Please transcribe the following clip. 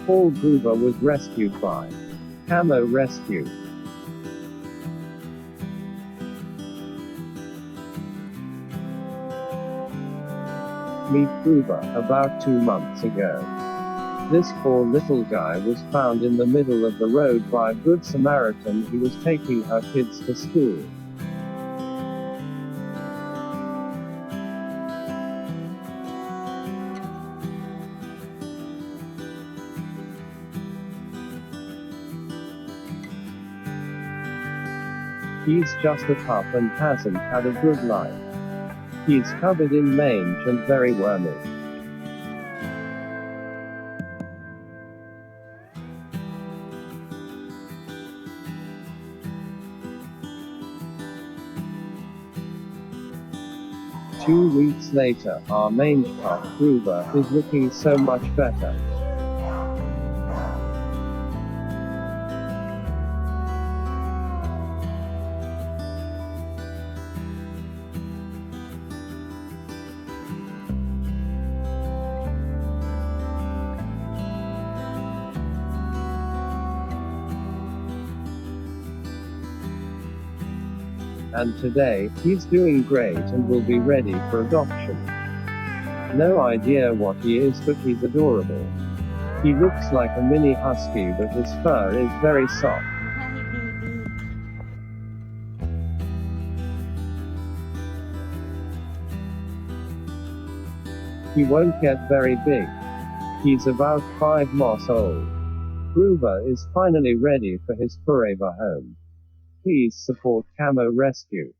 Paul Gruber was rescued by CAMO Rescue. Meet Gruber, about 2 months ago. This poor little guy was found in the middle of the road by a good Samaritan who was taking her kids to school. He's just a pup and hasn't had a good life. He's covered in mange and very wormy. Two weeks later, our mange pup, Furever, is looking so much better. And today, he's doing great and will be ready for adoption. No idea what he is, but he's adorable. He looks like a mini husky, but his fur is very soft. He won't get very big. He's about 5 months old. Gruber is finally ready for his Furever home. Please support CAMO Rescue.